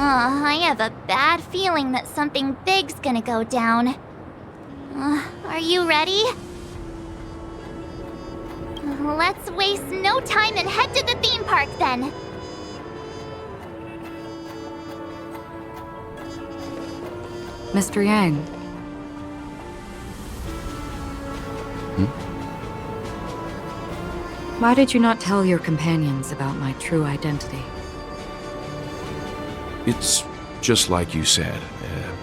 I have a bad feeling that something big's gonna go down. Are you ready? Let's waste no time and head to the theme park then. Mr. Yang. Why did you not tell your companions about my true identity? It's just like you said,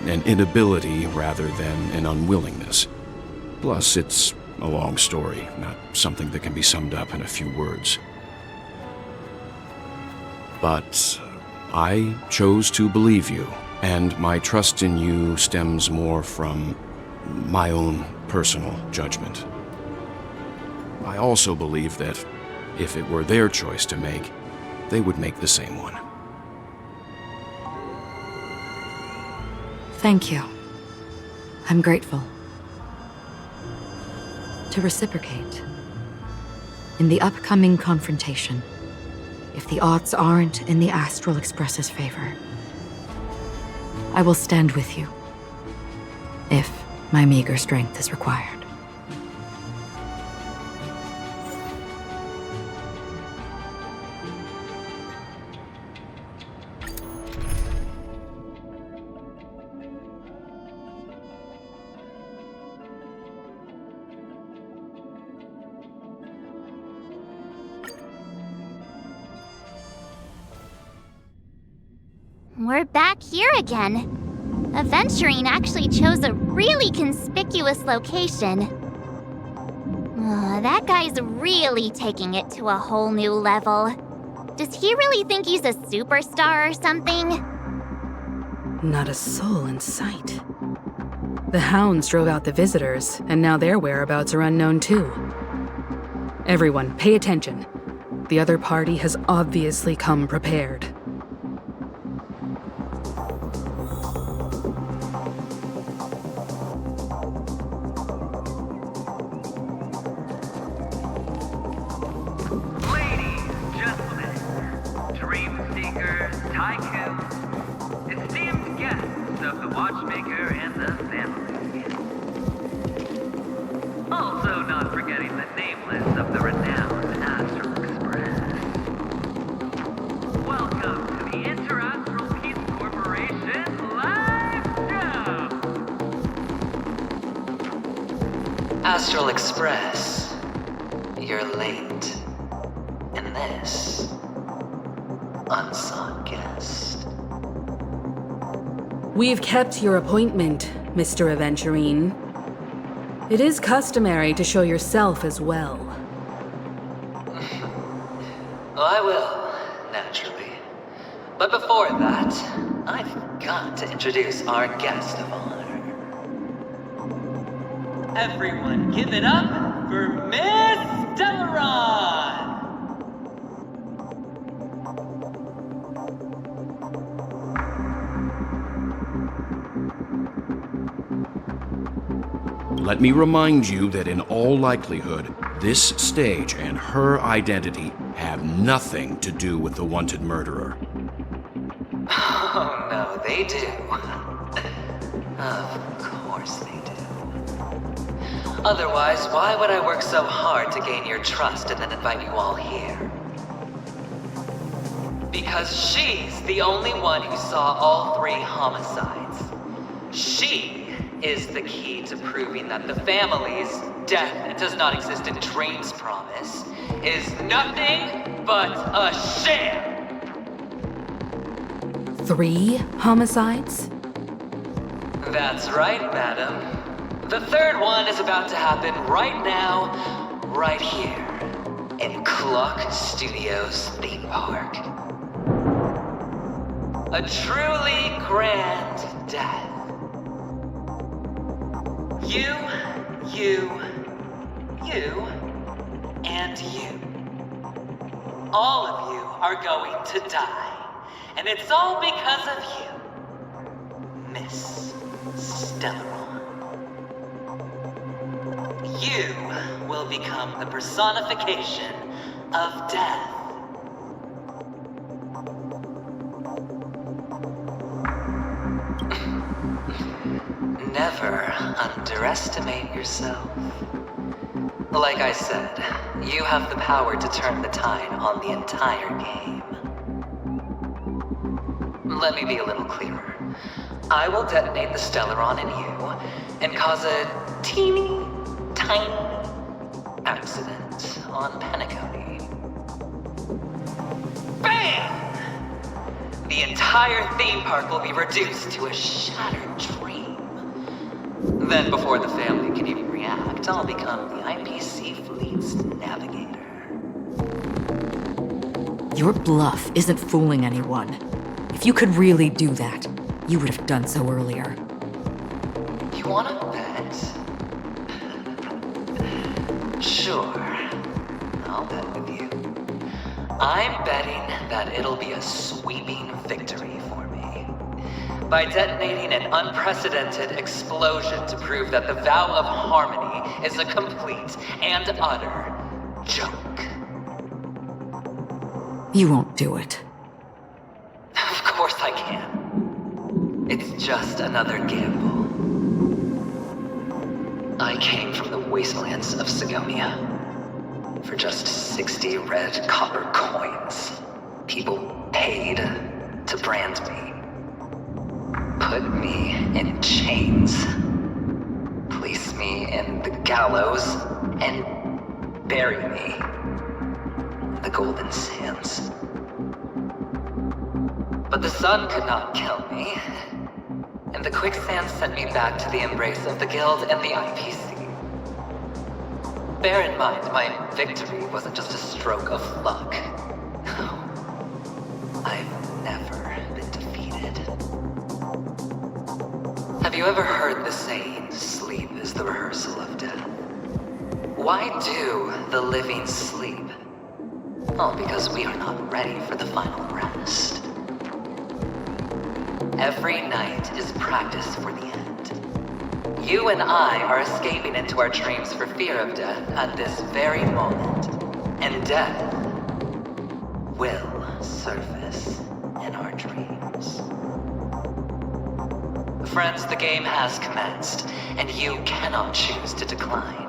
an inability rather than an unwillingness. Plus, it's a long story, not something that can be summed up in a few words. But I chose to believe you, and my trust in you stems more from my own personal judgment. I also believe that if it were their choice to make, they would make the same one. Thank you. I'm grateful. To reciprocate, in the upcoming confrontation, if the odds aren't in the Astral Express's favor, I will stand with you, if my meager strength is required. We're back here again. Aventurine actually chose a really conspicuous location. That guy's really taking it to a whole new level. Does he really think he's a superstar or something? Not a soul in sight. The hounds drove out the visitors, and now their whereabouts are unknown too. Everyone, pay attention. The other party has obviously come prepared. Astral Express, you're late. And this, unsought guest. We've kept your appointment, Mr. Aventurine. It is customary to show yourself as well. I will, naturally. But before that, I've got to introduce our guest of honor. Everyone give it up for Miss Delaron! Let me remind you that in all likelihood, this stage and her identity have nothing to do with the wanted murderer. Oh no, they do. Of course they do. Otherwise, why would I work so hard to gain your trust and then invite you all here? Because she's the only one who saw all 3 homicides. She is the key to proving that the family's death that does not exist in Dream's promise is nothing but a sham! 3 homicides? That's right, madam. The 3rd one is about to happen right now, right here, in Clock Studios theme park. A truly grand death. You, and you. All of you are going to die, and it's all because of you, Miss Stellaron. You will become the personification of death. underestimate yourself. Like I said, you have the power to turn the tide on the entire game. Let me be a little clearer. I will detonate the Stellaron in you and cause a teeny, tiny accident on Penacony. BAM! The entire theme park will be reduced to a shattered dream. Then before the family can even react, I'll become the IPC fleet's navigator. Your bluff isn't fooling anyone. If you could really do that, you would have done so earlier. You wanna bet? Sure. I'll bet with you. I'm betting that it'll be a sweeping victory for me. By detonating an unprecedented explosion to prove that the vow of harmony is a complete and utter joke. You won't do it. Of course I can. It's just another gamble. I came from the wastelands of Sigonia. For just 60 red copper coins, people paid to brand me. Put me in chains. Place me in the gallows and bury me in the golden sands. But the sun could not kill me, and the quicksand sent me back to the embrace of the Guild and the IPC. Bear in mind, my victory wasn't just a stroke of luck. No. I've never been defeated. Have you ever heard the saying, sleep is the rehearsal of death? Why do the living sleep? Oh, because we are not ready for the final rest. Every night is practice for the end. You and I are escaping into our dreams for fear of death at this very moment. And death will surface in our dreams. Friends, the game has commenced, and you cannot choose to decline.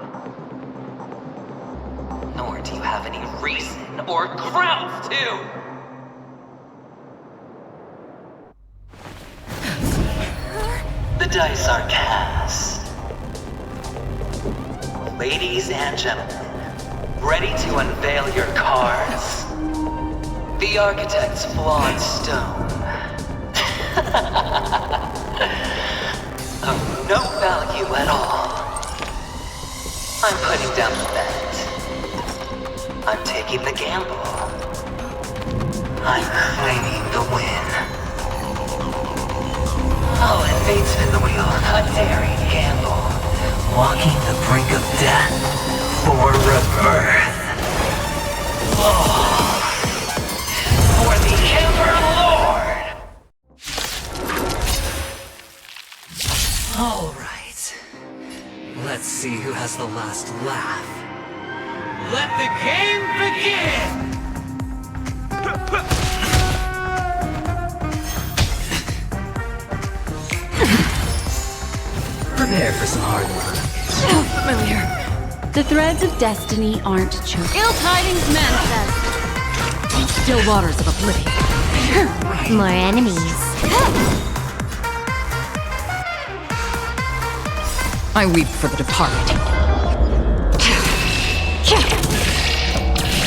Nor do you have any reason or grounds to! The dice are cast. Ladies and gentlemen, ready to unveil your cards? The architect's flawed stone. Of no value at all. I'm putting down the bet. I'm taking the gamble. I'm claiming the win. I'll invade spin the wheel, a daring gamble, walking the brink of death for rebirth. Oh, for the Ember Lord! All right, let's see who has the last laugh. Let the game begin! Prepare for some hard work. So familiar. The threads of destiny aren't chosen. Ill tidings manifest. Still waters of oblivion. More enemies. I weep for the departed.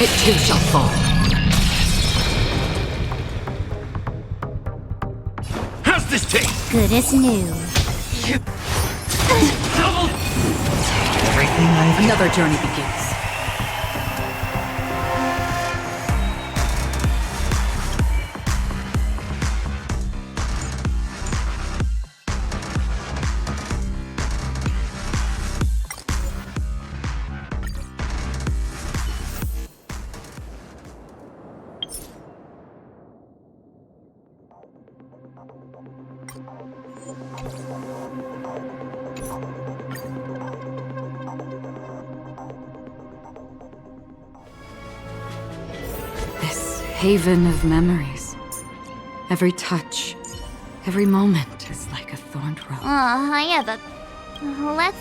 It too shall fall. How's this taste? Good as new. Everything I've Another journey begins. Haven of memories. Every touch, every moment is like a thorned rose. I have a Let's...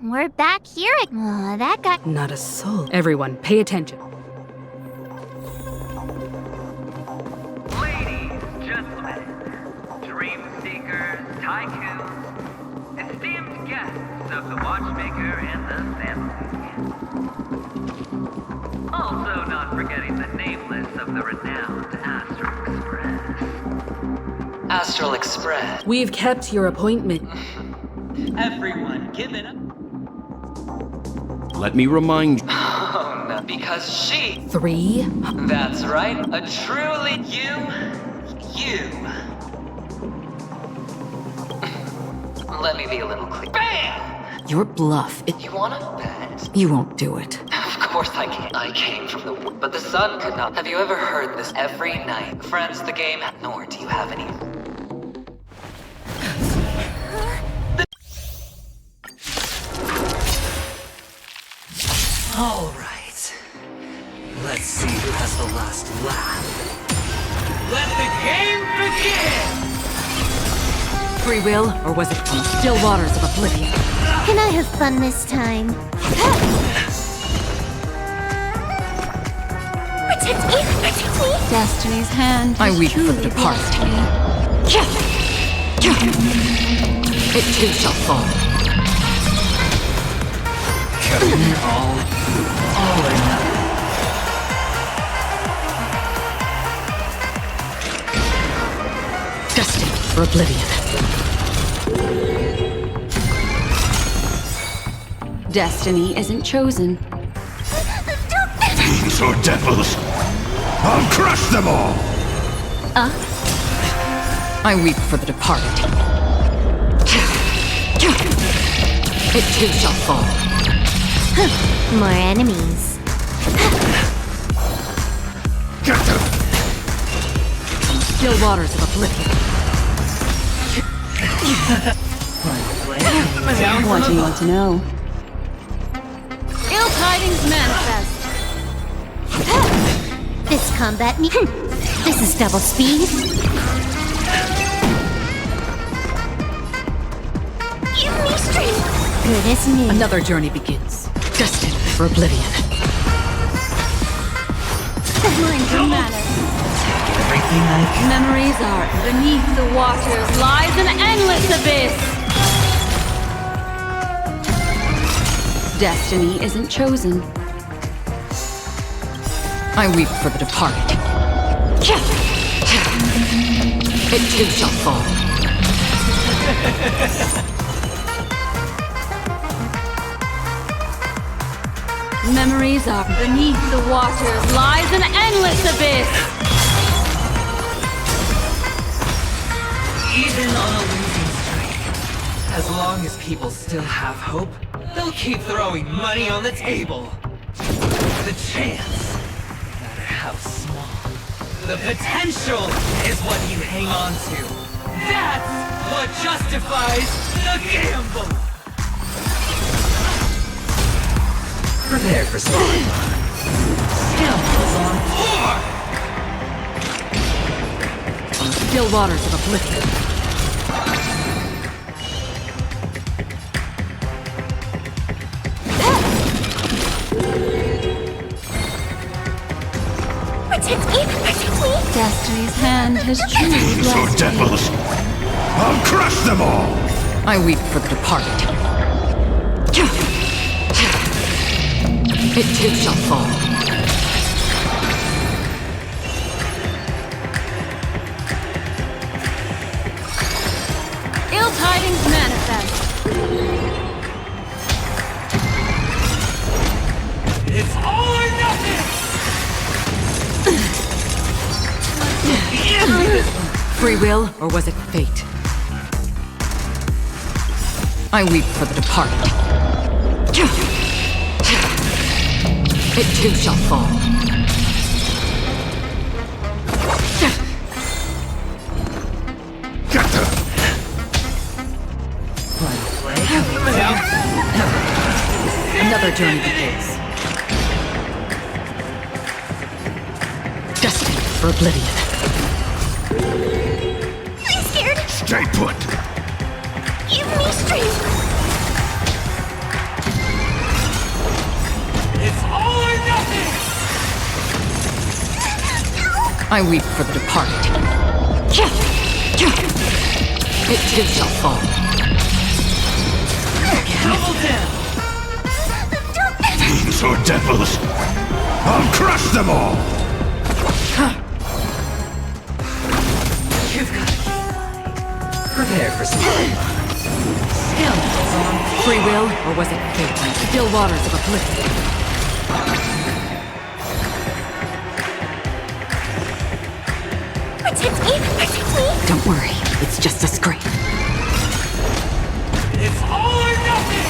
We're back here. That guy... Not a soul. Everyone, pay attention. Ladies, gentlemen, dream seekers, tycoons, esteemed guests of the watchmaker and the family. Also not forgetting the nameless of the renowned Astral Express. Astral Express. We've kept your appointment. Everyone, give it up. Let me remind you. Oh no, because she... 3. That's right, a truly you. Let me be a little clear. BAM! Your bluff, You wanna bet? you won't do it. Of course I can. I came from the... But the sun could not... Have you ever heard this every night? Friends, the game... Nor do you have any... All right. Let's see who has the last laugh. Let the game begin! Free will, or was it from the still waters of oblivion? Can I have fun this time? Protect me! Protect me! Destiny's hand I has weep for the truly departed. blessed me. It too shall fall. All or nothing. Destined for oblivion. Destiny isn't chosen. Fiends or devils, I'll crush them all! I weep for the departed. It too shall fall. More enemies. Get them! Still waters of oblivion. What do you want to know? Ill tidings manifest. This combat me. This is double speed. Give me strength. Good as new. Another journey begins. Destined for oblivion. Mind your manners. Everything I can. Memories are beneath the waters lies an endless abyss. Destiny isn't chosen. I weep for the departed. It too shall fall. Memories are beneath the waters lies an endless abyss. Even on a losing streak, as long as people still have hope, they'll keep throwing money on the table. The chance, no matter how small, the potential is what you hang on to. That's what justifies the gamble. Prepare for sparring. Gambles on 4! On the still waters of oblivion. Protect me! Protect me! Destiny's hand has truly Fiends or blessed me. devils, I'll crush them all! I weep for the departed. It too shall fall. Ill tidings manifest. It's all or nothing! Free will, or was it fate? I weep for the departed. It too shall fall. Get them! Another journey begins. for oblivion. I'm scared. Stay put. Give me strength. It's all or nothing! I weep for the departed. It too shall fall. Double down! Fiends or devils, I'll crush them all! You've got to prepare for some scoundrels on. Free will, or was it fate? Still waters of oblivion. Protect me! Protect me! Don't worry, it's just a scrape. It's all or nothing!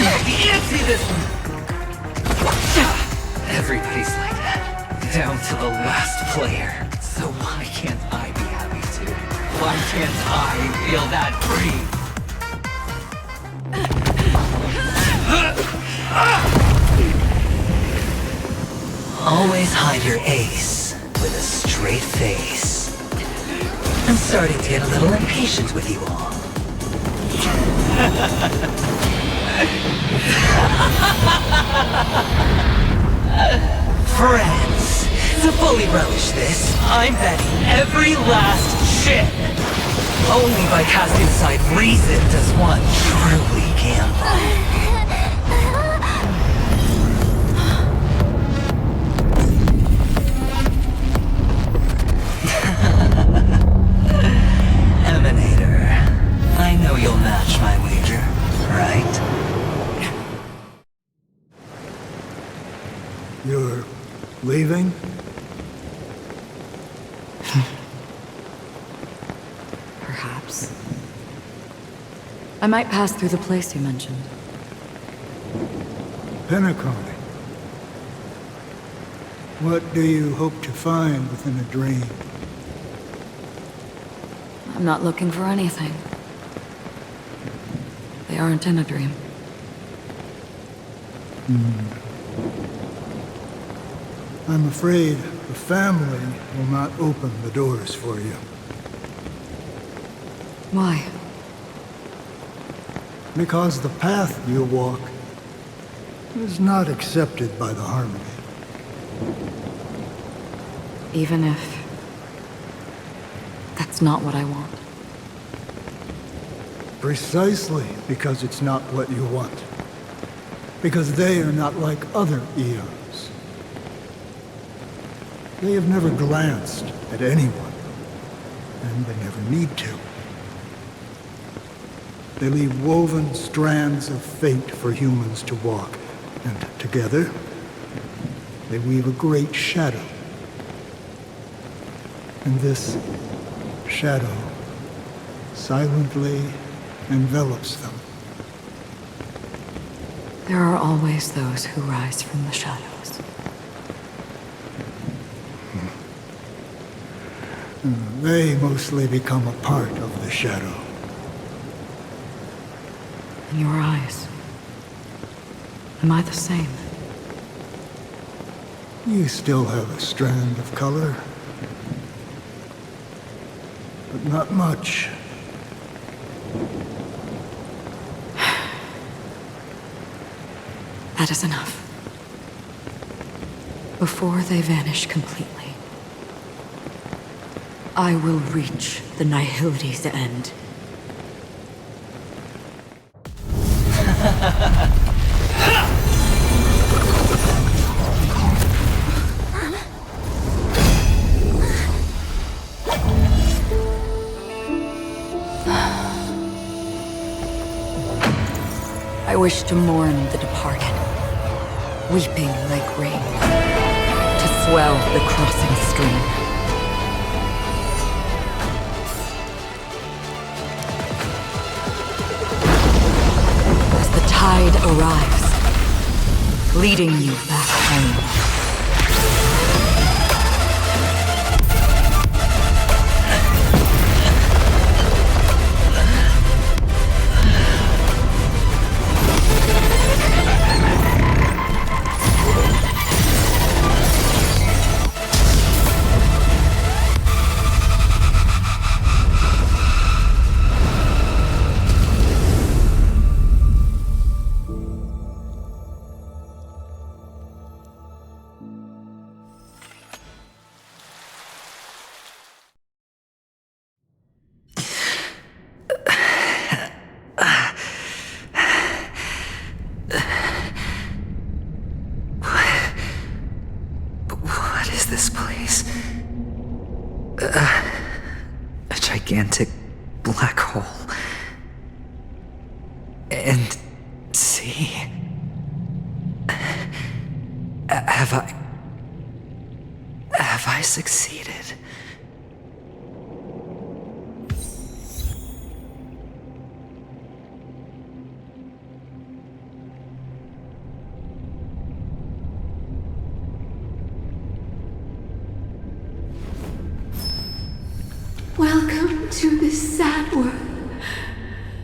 Let's be antsy this one! Everybody's like that, down to the last player. So why can't I be happy too? Why can't I feel that free? Always hide your ace with a straight face. I'm starting to get a little impatient with you all. Friends, to fully relish this, I'm betting every last chip. Only by casting aside reason does one truly gamble. Emanator, I know you'll match my wager, right? You're leaving? Perhaps. I might pass through the place you mentioned. Penacony. What do you hope to find within a dream? I'm not looking for anything. They aren't in a dream. I'm afraid the family will not open the doors for you. Why? Because the path you walk is not accepted by the Harmony. Even if... that's not what I want. Precisely because it's not what you want. Because they are not like other Eos. They have never glanced at anyone, and they never need to. They leave woven strands of fate for humans to walk, and together, they weave a great shadow. And this shadow silently envelops them. There are always those who rise from the shadows. They mostly become a part of the shadow. In your eyes, am I the same? You still have a strand of color, but not much. That is enough. Before they vanish completely, I will reach the Nihility's end. I wish to mourn the departed, weeping like rain, to swell the crossing stream. As the tide arrives, leading you back home. gigantic black hole. And see... Have I succeeded? Welcome to this sad world,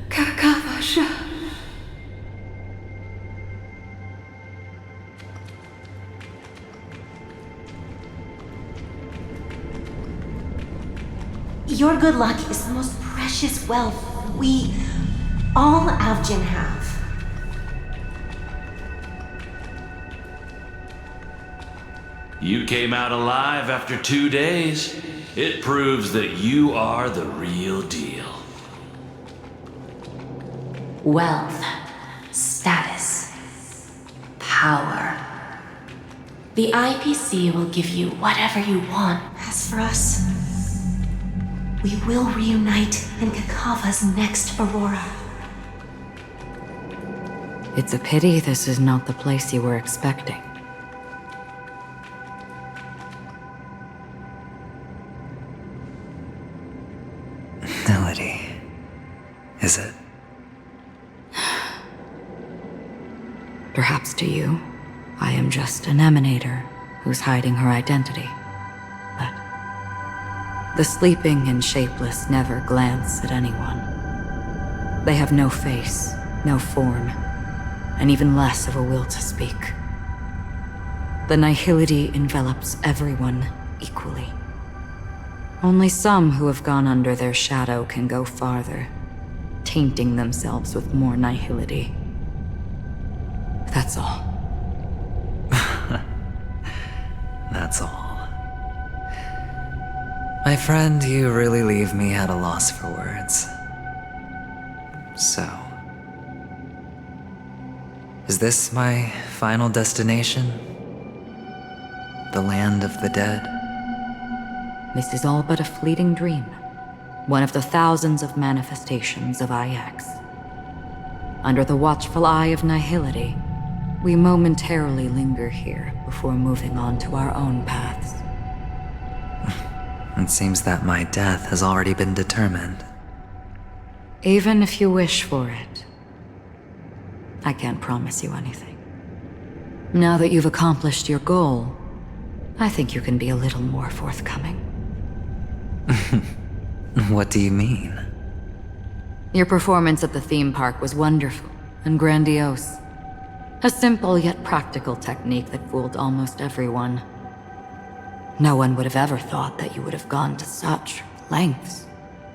Kakavasha. Your good luck is the most precious wealth we, all Avgin, have. You came out alive after 2 days. It proves that you are the real deal. Wealth, status, power. The IPC will give you whatever you want. As for us, we will reunite in Kakava's next Aurora. It's a pity this is not the place you were expecting. Melody. Is it? Perhaps to you, I am just an emanator who's hiding her identity. But the sleeping and shapeless never glance at anyone. They have no face, no form, and even less of a will to speak. The nihility envelops everyone equally. Only some who have gone under their shadow can go farther, tainting themselves with more nihility. That's all. That's all. My friend, you really leave me at a loss for words. So, is this my final destination? The land of the dead? This is all but a fleeting dream. One of the thousands of manifestations of IX. Under the watchful eye of nihility, we momentarily linger here before moving on to our own paths. It seems that my death has already been determined. Even if you wish for it, I can't promise you anything. Now that you've accomplished your goal, I think you can be a little more forthcoming. What do you mean? Your performance at the theme park was wonderful and grandiose. A simple yet practical technique that fooled almost everyone. No one would have ever thought that you would have gone to such lengths,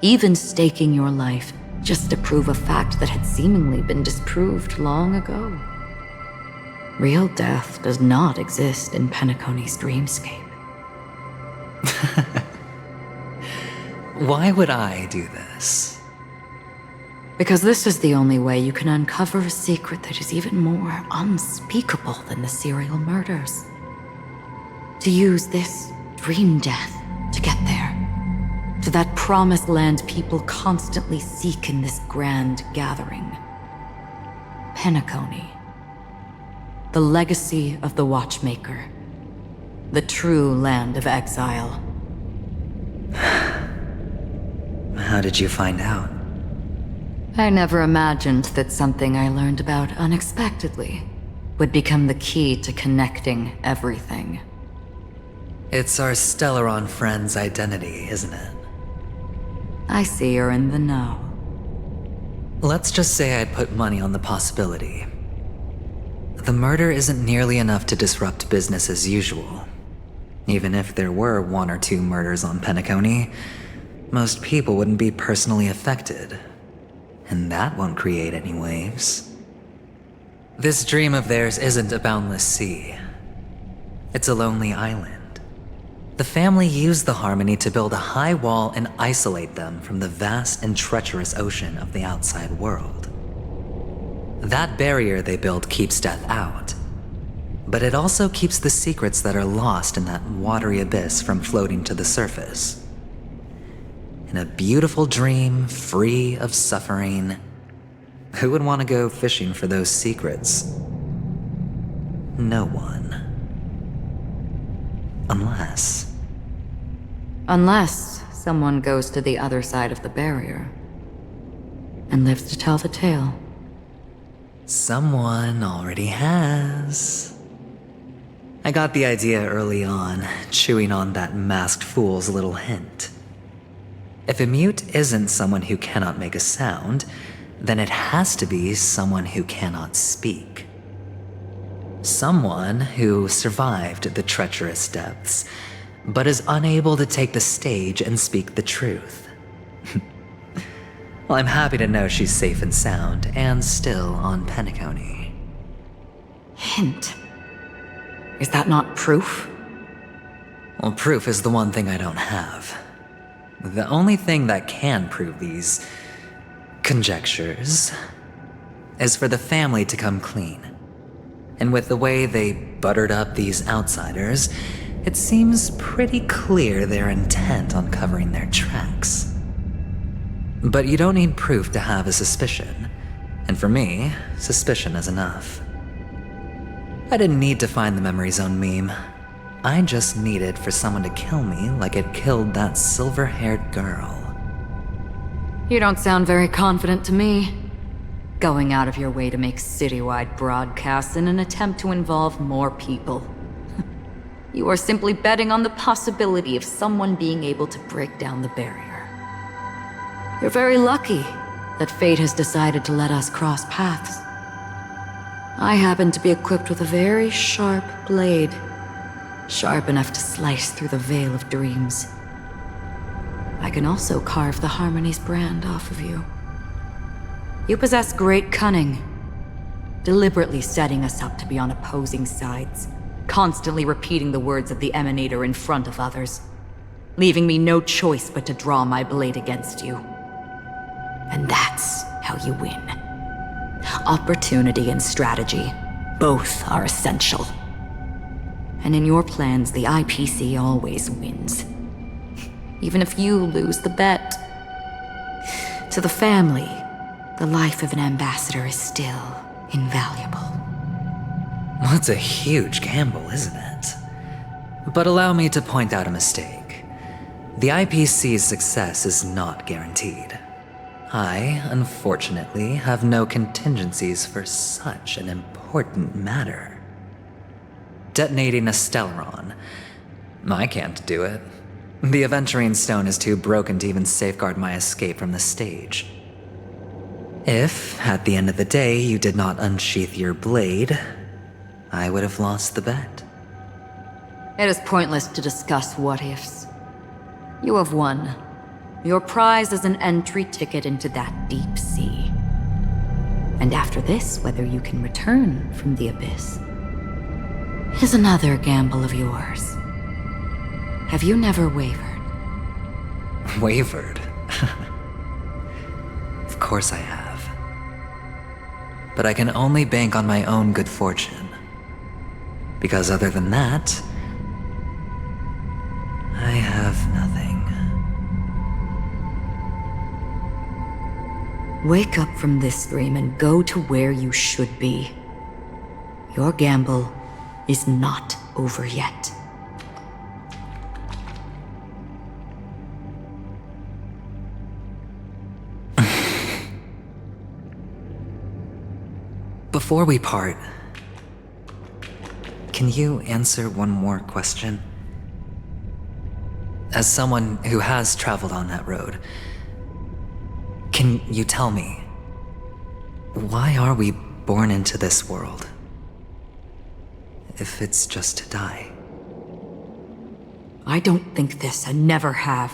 even staking your life just to prove a fact that had seemingly been disproved long ago. Real death does not exist in Penacony's dreamscape. Why would I do this? Because this is the only way you can uncover a secret that is even more unspeakable than the serial murders. To use this dream death to get there. To that promised land people constantly seek in this grand gathering. Penacony. The legacy of the Watchmaker. The true land of exile. How did you find out? I never imagined that something I learned about unexpectedly would become the key to connecting everything. It's our Stellaron friend's identity, isn't it? I see you're in the know. Let's just say I'd put money on the possibility. The murder isn't nearly enough to disrupt business as usual. Even if there were 1 or 2 murders on Penacony, most people wouldn't be personally affected. And that won't create any waves. This dream of theirs isn't a boundless sea. It's a lonely island. The family used the Harmony to build a high wall and isolate them from the vast and treacherous ocean of the outside world. That barrier they built keeps death out. But it also keeps the secrets that are lost in that watery abyss from floating to the surface. in a beautiful dream free of suffering. Who would want to go fishing for those secrets? No one. Unless someone goes to the other side of the barrier and lives to tell the tale. Someone already has. I got the idea early on, chewing on that masked fool's little hint. If a mute isn't someone who cannot make a sound, then it has to be someone who cannot speak. Someone who survived the treacherous depths, but is unable to take the stage and speak the truth. Well, I'm happy to know she's safe and sound, and still on Penacony. Hint. Is that not proof? Well, proof is the one thing I don't have. The only thing that can prove these conjectures is for the family to come clean. And with the way they buttered up these outsiders, it seems pretty clear they're intent on covering their tracks. But you don't need proof to have a suspicion. And for me, suspicion is enough. I didn't need to find the memory zone meme. I just needed for someone to kill me like it killed that silver-haired girl. You don't sound very confident to me. Going out of your way to make citywide broadcasts in an attempt to involve more people. You are simply betting on the possibility of someone being able to break down the barrier. You're very lucky that fate has decided to let us cross paths. I happen to be equipped with a very sharp blade, sharp enough to slice through the veil of dreams. I can also carve the Harmony's brand off of you. You possess great cunning, deliberately setting us up to be on opposing sides, constantly repeating the words of the Emanator in front of others, leaving me no choice but to draw my blade against you. And that's how you win. Opportunity and strategy, both are essential. And in your plans, the IPC always wins. Even if you lose the bet. To the family, the life of an ambassador is still invaluable. Well, it's a huge gamble, isn't it? But allow me to point out a mistake. The IPC's success is not guaranteed. I, unfortunately, have no contingencies for such an important matter. Detonating a Stellaron. I can't do it. The Aventurine Stone is too broken to even safeguard my escape from the stage. If, at the end of the day, you did not unsheath your blade, I would have lost the bet. It is pointless to discuss what-ifs. You have won. Your prize is an entry ticket into that deep sea. And after this, whether you can return from the abyss is another gamble of yours. Have you never wavered? Wavered? Of course I have. But I can only bank on my own good fortune. Because other than that, I have nothing. Wake up from this dream and go to where you should be. Your gamble is not over yet. Before we part, can you answer one more question? As someone who has traveled on that road, can you tell me, why are we born into this world? If it's just to die. I don't think this and never have.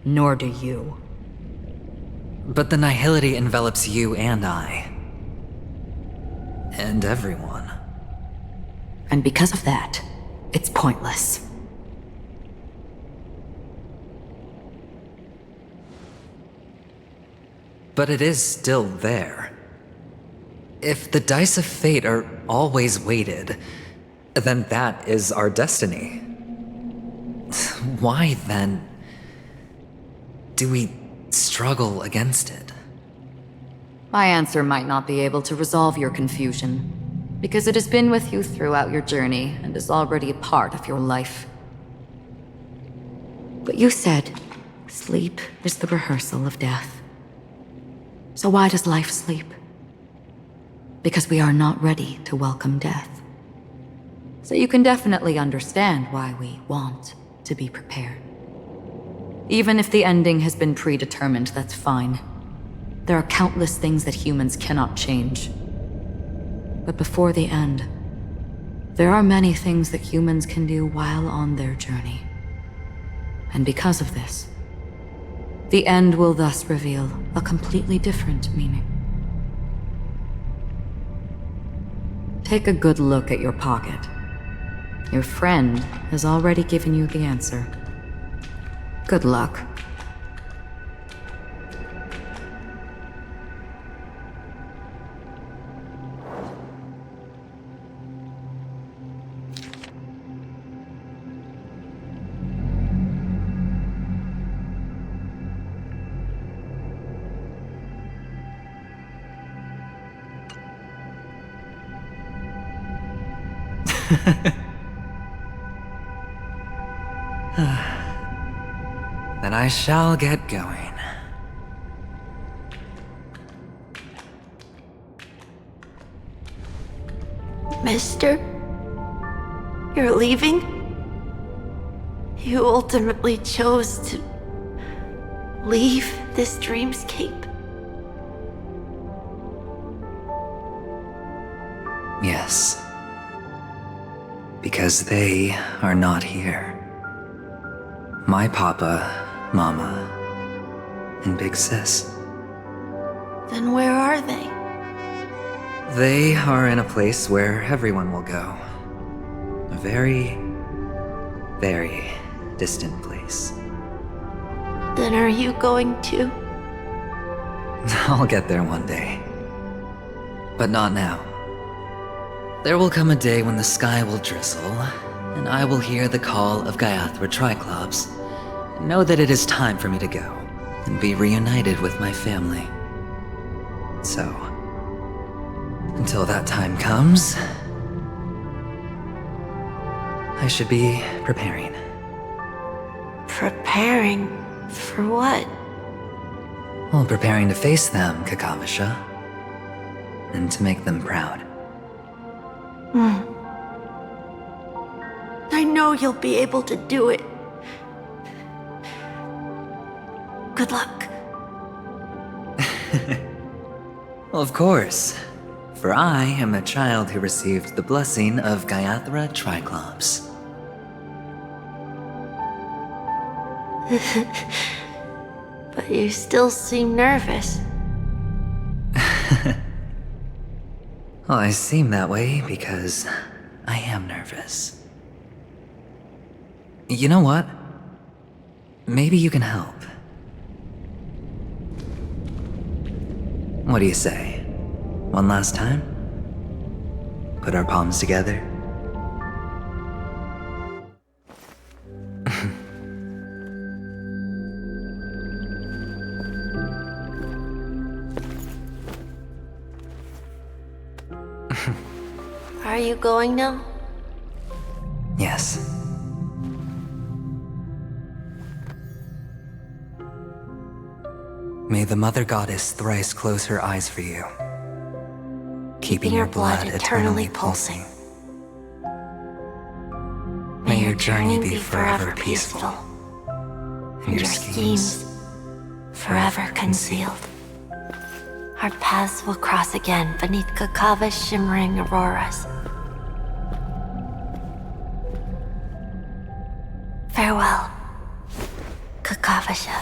Nor do you. But the nihility envelops you and I. And everyone. And because of that, it's pointless. But it is still there. If the dice of fate are always weighted, then that is our destiny. Why then do we struggle against it? My answer might not be able to resolve your confusion, because it has been with you throughout your journey and is already a part of your life. But you said, sleep is the rehearsal of death. So why does life sleep? Because we are not ready to welcome death. So you can definitely understand why we want to be prepared. Even if the ending has been predetermined, that's fine. There are countless things that humans cannot change. But before the end, there are many things that humans can do while on their journey. And because of this, the end will thus reveal a completely different meaning. Take a good look at your pocket. Your friend has already given you the answer. Good luck. Then I shall get going. Mister? You're leaving? You ultimately chose to leave this dreamscape? Yes. Because they are not here. My papa, mama, and big sis. Then where are they? They are in a place where everyone will go. A very, very distant place. Then are you going too? I'll get there one day. But not now. There will come a day when the sky will drizzle, and I will hear the call of Gaiathra Triclops, and know that it is time for me to go, and be reunited with my family. So, until that time comes, I should be preparing. Preparing for what? Well, preparing to face them, Kakavasha, and to make them proud. I know you'll be able to do it. Good luck. Well, of course, for I am a child who received the blessing of Gaiathra Triclops. But you still seem nervous. Well, I seem that way because I am nervous. You know what? Maybe you can help. What do you say? One last time? Put our palms together? Are you going now? Yes. May the Mother Goddess thrice close her eyes for you, keeping your blood eternally pulsing. May your journey be forever peaceful, and your schemes forever concealed. Our paths will cross again beneath Kakava's shimmering auroras. Farewell, Kakavasha.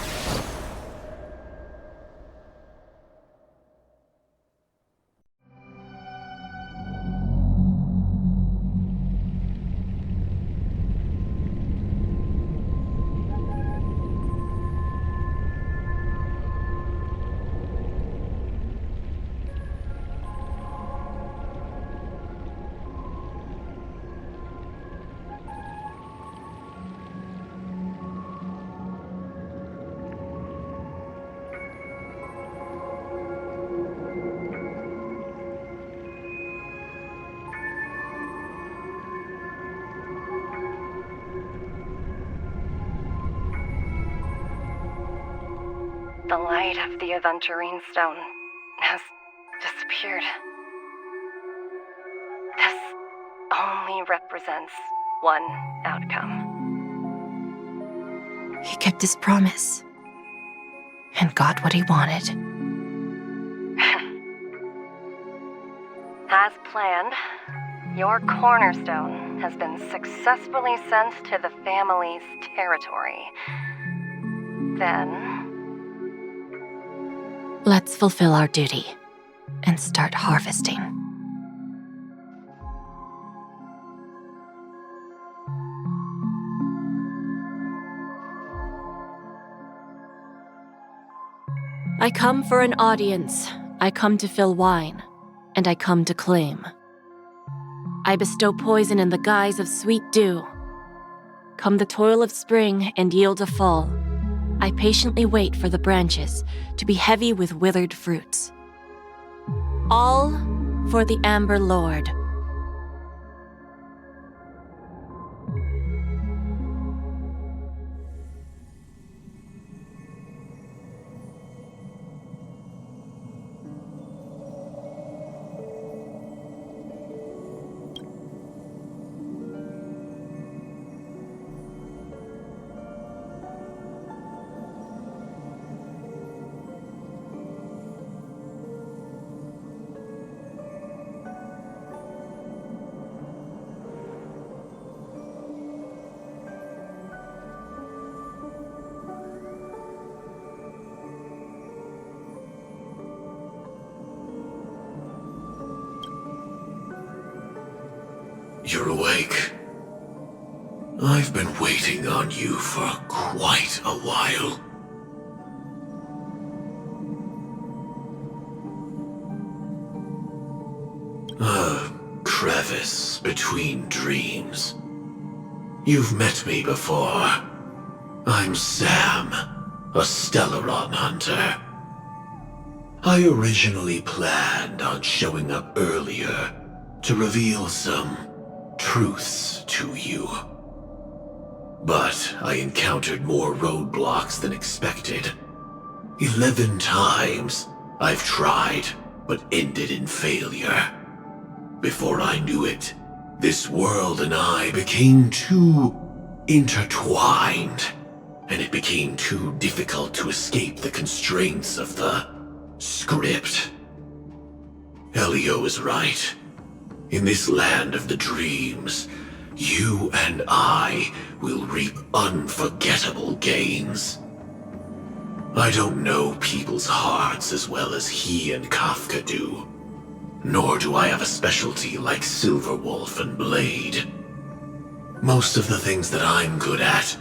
The light of the Aventurine Stone has disappeared. This only represents one outcome. He kept his promise and got what he wanted. As planned, your cornerstone has been successfully sent to the family's territory. Then... Let's fulfill our duty and start harvesting. I come for an audience. I come to fill wine, and I come to claim. I bestow poison in the guise of sweet dew. Come the toil of spring and yield a fall. I patiently wait for the branches to be heavy with withered fruits. All for the Amber Lord. You're awake. I've been waiting on you for quite a while. A crevice between dreams. You've met me before. I'm Sam, a Stellaron hunter. I originally planned on showing up earlier to reveal some truths to you. But I encountered more roadblocks than expected. 11 times I've tried, but ended in failure. Before I knew it, this world and I became too intertwined, and it became too difficult to escape the constraints of the script. Elio is right. In this land of the dreams, you and I will reap unforgettable gains. I don't know people's hearts as well as he and Kafka do, nor do I have a specialty like Silverwolf and Blade. Most of the things that I'm good at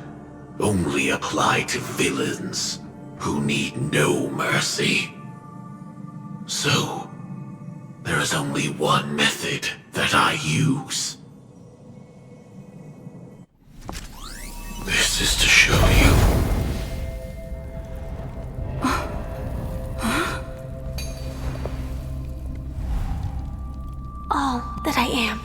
only apply to villains who need no mercy. So, there is only one method that I use. This is to show you. All that I am.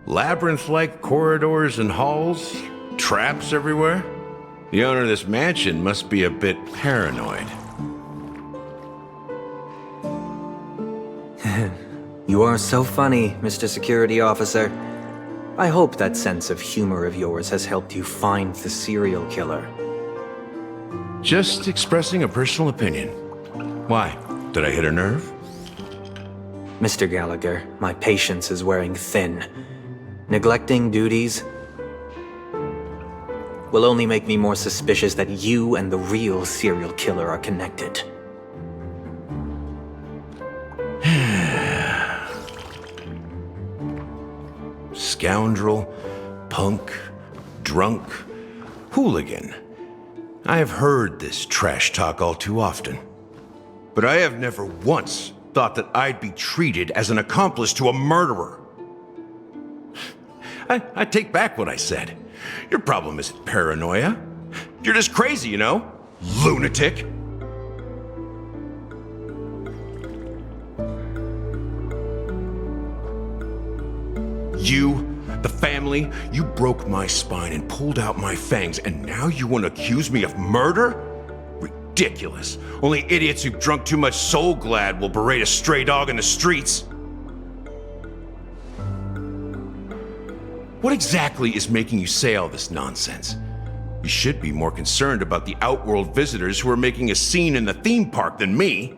Labyrinth-like corridors and halls? Traps everywhere? The owner of this mansion must be a bit paranoid. You are so funny, Mr. Security Officer. I hope that sense of humor of yours has helped you find the serial killer. Just expressing a personal opinion. Why? Did I hit a nerve? Mr. Gallagher, my patience is wearing thin. Neglecting duties will only make me more suspicious that you and the real serial killer are connected. Scoundrel, punk, drunk, hooligan. I have heard this trash talk all too often. But I have never once thought that I'd be treated as an accomplice to a murderer. I take back what I said. Your problem isn't paranoia. You're just crazy, you know? Lunatic. You, the family, you broke my spine and pulled out my fangs, and now you want to accuse me of murder? Ridiculous. Only idiots who've drunk too much Soul Glad will berate a stray dog in the streets. What exactly is making you say all this nonsense? You should be more concerned about the Outworld visitors who are making a scene in the theme park than me.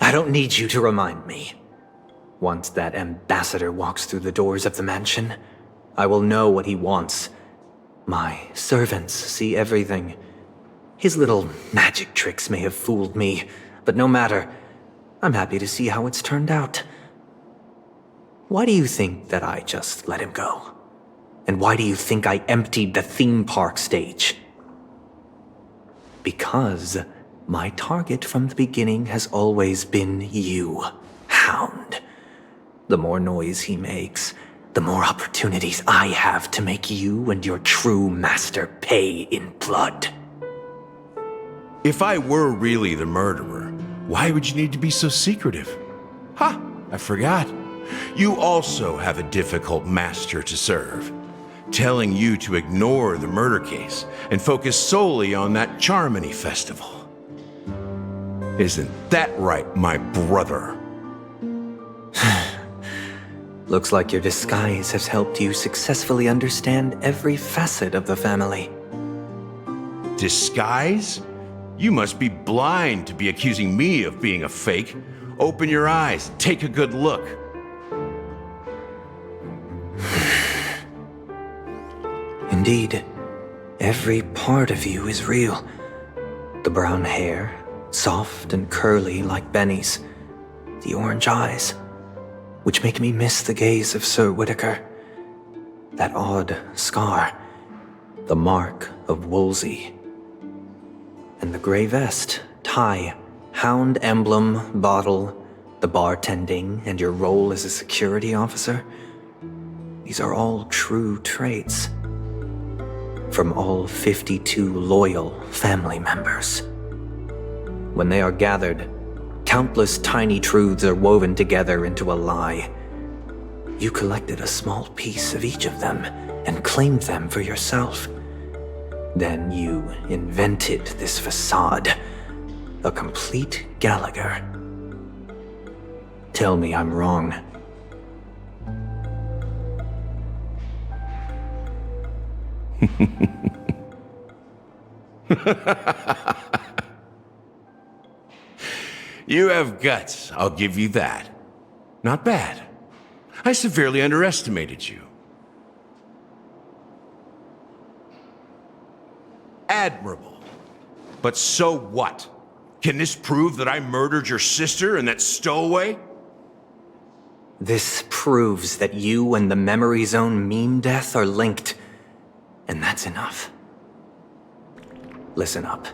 I don't need you to remind me. Once that ambassador walks through the doors of the mansion, I will know what he wants. My servants see everything. His little magic tricks may have fooled me, but no matter. I'm happy to see how it's turned out. Why do you think that I just let him go? And why do you think I emptied the theme park stage? Because my target from the beginning has always been you, Hound. The more noise he makes, the more opportunities I have to make you and your true master pay in blood. If I were really the murderer, why would you need to be so secretive? Ha! I forgot. You also have a difficult master to serve, telling you to ignore the murder case and focus solely on that Charmony festival. Isn't that right, my brother? Looks like your disguise has helped you successfully understand every facet of the family. Disguise? You must be blind to be accusing me of being a fake. Open your eyes, take a good look. Indeed, every part of you is real. The brown hair, soft and curly like Benny's. The orange eyes, which make me miss the gaze of Sir Whitaker. That odd scar, the mark of Wolsey. And the gray vest, tie, hound emblem, bottle, the bartending, and your role as a security officer. These are all true traits. From all 52 loyal family members. When they are gathered, countless tiny truths are woven together into a lie. You collected a small piece of each of them and claimed them for yourself. Then you invented this facade, a complete Gallagher. Tell me I'm wrong. You have guts, I'll give you that. Not bad. I severely underestimated you. Admirable. But so what? Can this prove that I murdered your sister and that stowaway? This proves that you and the Memory Zone meme death are linked. And that's enough. Listen up.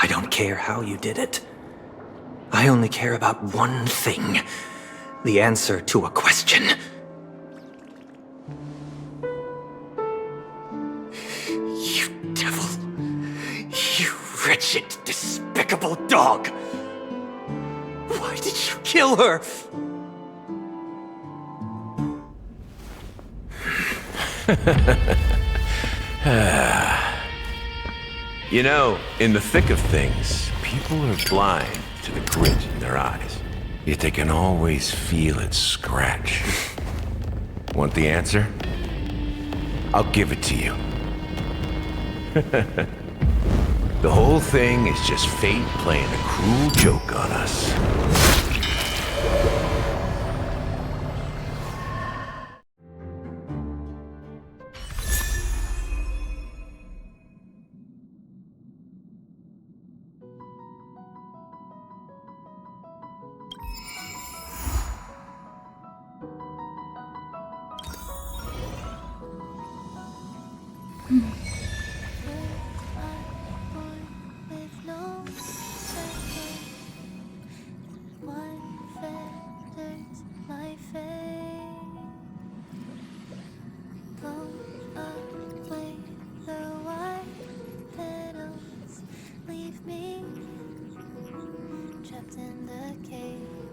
I don't care how you did it. I only care about one thing. The answer to a question. You devil. You wretched, despicable dog. Why did you kill her? You know, in the thick of things, people are blind to the grit in their eyes. Yet they can always feel it scratch. Want the answer? I'll give it to you. The whole thing is just fate playing a cruel joke on us. In the cave.